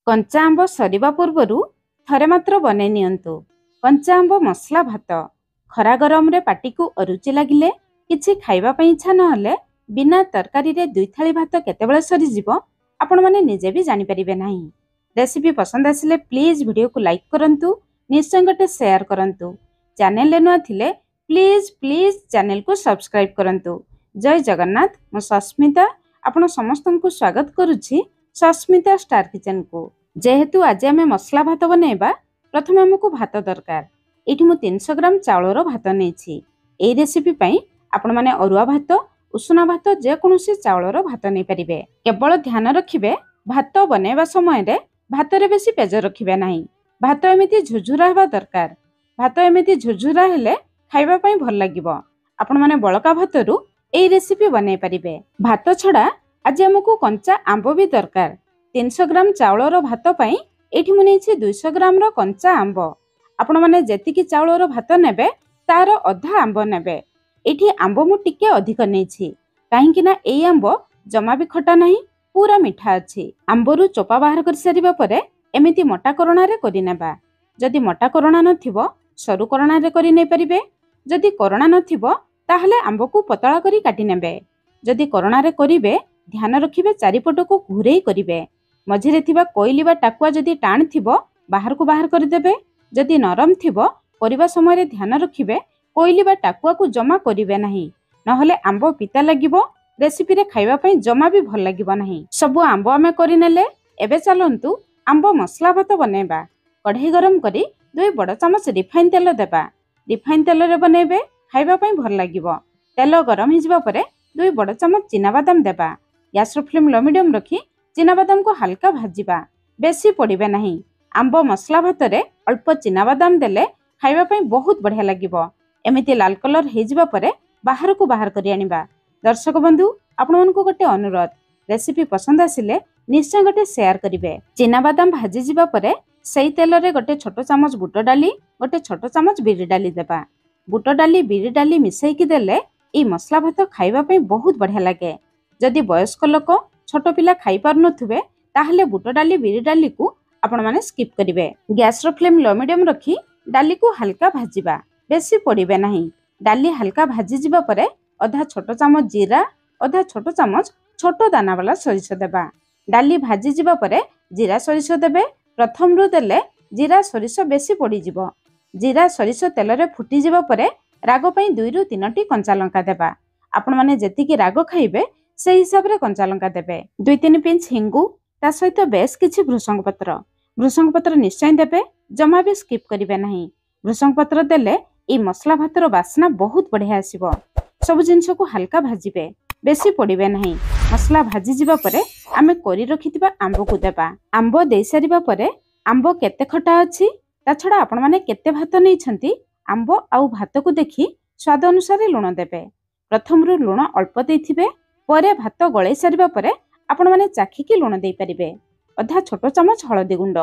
कंचा आंब सरिबा पूर्वरु थरे मात्र बने नियंतु कंचा आंब मसला भात। खरा गरम रे पाटी को अरुचि लागिले किछि खाइबा पई इच्छा नहले बिना तरकारी रे दुई थाली भात केतेबेले सरी जिवो आपण माने निजे भी जानि परिबे नाही। रेसिपी पसंद आसिले प्लीज वीडियो को लाइक करंतु, निश्चय गटे शेयर करंतु। चैनल ले न थिले प्लीज प्लीज चैनल को सब्सक्राइब करंतु। जय जगन्नाथ। मो सस्मिता आपण समस्त को स्वागत करुछि सस्मिता स्टार किचन को। जेहेतु आज आम मसला भात बनैबा प्रथम आमको भात दरकार। एठी मु 300 ग्राम चाउलर भात नेछि। एई रेसिपी पई आपण माने अरुआ भात उषुना भात जे कोनोसी चाउलर भात नै परिबे। केवल ध्यान रखिबे भात बनैबा समय रे भात रे बेसी पेज रखिबे नाही। भात एमिति झुझुरा हेबा दरकार। भात एमिति झुझुरा हेले खाइबा पई भल लागिबो। आपण माने बळका भातरु एई रेसिपी बनै परिबे। भात छडा आज आमको कंचा आंब भी दरकार। 300 ग्राम चाउलर भात पई एठी मु नेछि 200 ग्राम रो कंचा आंब। आपण माने जेतिकी चाउलर भात नेबे तार अधा आंब नेबे। एठी आंब मु टिके अधिक नेछि काहेकि ना एई आंब जमा भी खटा नाही, पूरा मिठा अछि। आंबरु चोपा बाहर कर सारिबा परे एमिति मोटा करोना रे करि नेबा। जदि मोटा करोना नथिबो सरू करोना रे करि नै परिबे। जदि करोना नथिबो ताहले आंब को पतळा करी काटि नेबे। जदि करोना रे करिवे ध्यान रखिबे चारिपट को घुरेई करिवे। मझिरे थिबा कोइली बा टाकुआ जदि टाण थिबो बाहर को बाहर कर देबे। जदि नरम थिबो परिबा समय रे ध्यान रखिबे कोइली बा टाकुआ को जमा करिवे नाही, नहले आंब पिता लागिबो। रेसिपी रे खाइबा पई जमा भी भल लागिबो नाही। सब आंब आमे करि नेले एबे चलंतु आंब मसला भात बनेबा। कढ़ई गरम करी 2 बड़ चमच रिफाइन तेल देबा। रिफाइन तेल रे बनेबे खाइबा पई भल लागिबो। तेल गरम हिजबा परे 2 बड़ चमच चिना बादाम देबा। गैस रो फ्लेम लो मीडियम रखी चिना बादाम को हल्का भाजिबा, बेसी पड़िबे नाही। आंब मसला भात रे अल्प चिना बादाम देले खाइबा पई बहुत बढ़िया लागिबो। एमिति लाल कलर हेजिबा परे बाहर को बाहर करि आनिबा। दर्शक बंधु आपण मानको गोटे अनुरोध, रेसिपी पसंद आसिले निश्चय गोटे शेयर करिवे। चिना बादाम भाजी जिबा परे सेई तेल रे गोटे छोटो चामच बुट डाली गोटे छोटो चामच बिरि डाली देबा। बुट डाली बिरि डाली मिसई की देले ई मसला भात खाइबा पई बहुत बढ़िया लागे। जदि वयस्क लोक छोट पिला खाई पार नथुबे ताहले बुट डाली बिरि डाली को आपण माने स्किप करिवे। गैस रो फ्लेम लो मीडियम रखी डाली को हल्का भाजिबा, बेसी पड़िबे नाही। डाली हल्का भाजी जिबा परे आधा छोटो चामच जीरा आधा छोटो चामच छोटो दाना वाला सरिष देबा। डाली भाजी जिबा परे जीरा सरिष देबे। प्रथम रो देले जीरा सरिष बेसी पड़ी जिवो। जीरा सरिष तेल रे फुटी जिबा परे राग पई 2 रु 3टी कंचा लंका देबा। आपण माने जेतिकी राग खाइबे से हिसाब रे कंचा लंका देबे। 2-3 पिंच हिंगु ता सहित बेस किछि भृसंग पत्र निश्चय देबे, जमा भी स्किप करिवे नाही। भृसंग पत्र देले ई मसला भातर बासना बहुत बढ़िया आसीबो। सब जिंस को हल्का भाजिबे, बेसी पड़िबे नाही। मसला भाजी जिबा परे आमे कोरी रखितिबा आंब को देबा। आंब देई सारिबा परे आंब केते खटा अछि ता छडा आपण माने केते भात नै छंती आंब आउ भात को देखि स्वाद अनुसार लुण देबे। प्रथम रु लुण अल्प देथिबे, परे भात गळै सारिबा परे आपण माने चाखी की लुण देई परिबे। आधा छोटो चामच हळदी गुंड,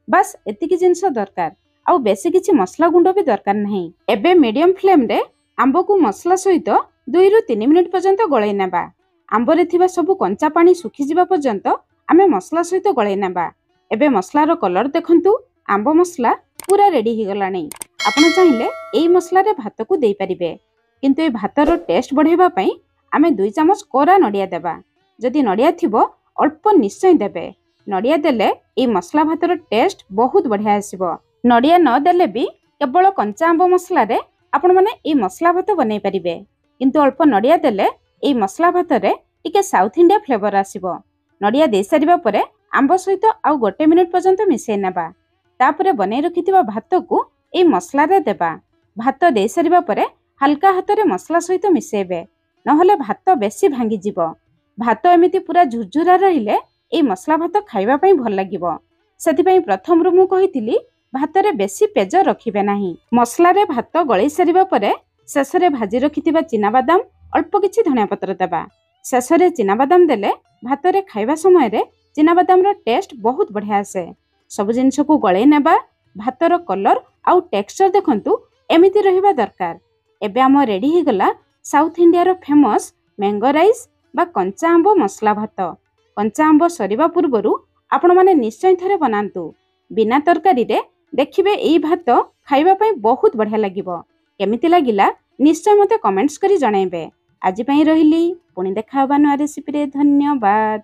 बस एतिकी जिंस दरकार। आउ बेसी किछि मसला गुंड भी दरकार नाही। एबे मीडियम फ्लेम रे आंब को मसला सहित 2 रु 3 मिनिट पर्यंत गळै नेबा। आंब रे थिबा सब कंचा पानी सुखी जिबा पर्यंत आमे मसला सहित गळै नेबा। एबे मसला रो कलर देखंतु, आंब मसला पूरा रेडी हि गलानी। आपण चाहिले एई मसला रे भात को देई परिबे, किंतु ए भात रो टेस्ट बढ़ेबा पई आमे 2 चामच कोरा नडिया देबा। जदि नडिया थिबो अल्प निश्चय देबे। नडिया देले ए मसला भातर टेस्ट बहुत बढ़िया आसीबो। नडिया न देले भी केवल कंचा आंब मसला रे आपण माने ए मसला भात बनै परिबे, किंतु अल्प नडिया देले ए मसला भात रे टिके साउथ इंडिया फ्लेवर आसीबो। नडिया दे सारिबा परे आंब सहित आउ 1 मिनिट पर्यंत मिसै नेबा। तापरे बनै रखितिबा भात को ए मसला रे देबा। भात दे सारिबा परे हल्का हाथ रे मसला सहित मिसेबे, नहले भात बेसी भांगी जिवो। भात एमिति पूरा झुरझुरा रहिले ए मसला भात खाइबा पई भल लागिबो। सेति पई प्रथम रु मु कहितिली भात रे बेसी पेज रखिबे नाही। मसला रे भात गळै सारिबा परे शेष रे भाजी रखितिबा चिना बादाम अल्प किछि धनिया पत्र देबा। शेष रे चिना बादाम देले भात रे खाइबा समय रे चिना बादाम रो टेस्ट बहुत बढ़िया आसे। सब जिंस को गळै नेबा। भात रो कलर आउ टेक्सचर देखंतु एमिति रहिबा दरकार। एबे हम रेडी हि गला साउथ इंडिया रो फेमस मैंगो राइस बा कंचा आंब मसला भात। कंचा आंब सरिबा पूर्वरु ଆପଣମାନେ ନିଶ୍ଚୟ ଥରେ ବନାନ୍ତୁ। ବିନା ତରକାରୀରେ ଦେଖିବେ ଏଇ ଭାତ ଖାଇବା ପାଇଁ ବହୁତ ବଢ଼ିଆ ଲାଗିବ। କେମିତି ଲାଗିଲା ନିଶ୍ଚୟ ମୋତେ କମେଣ୍ଟସ୍ କରି ଜଣାଇବେ। ଆଜି ପାଇଁ ରହିଲି, ପୁଣି ଦେଖା ହେବା ନୂଆ ରେସିପିରେ। ଧନ୍ୟବାଦ।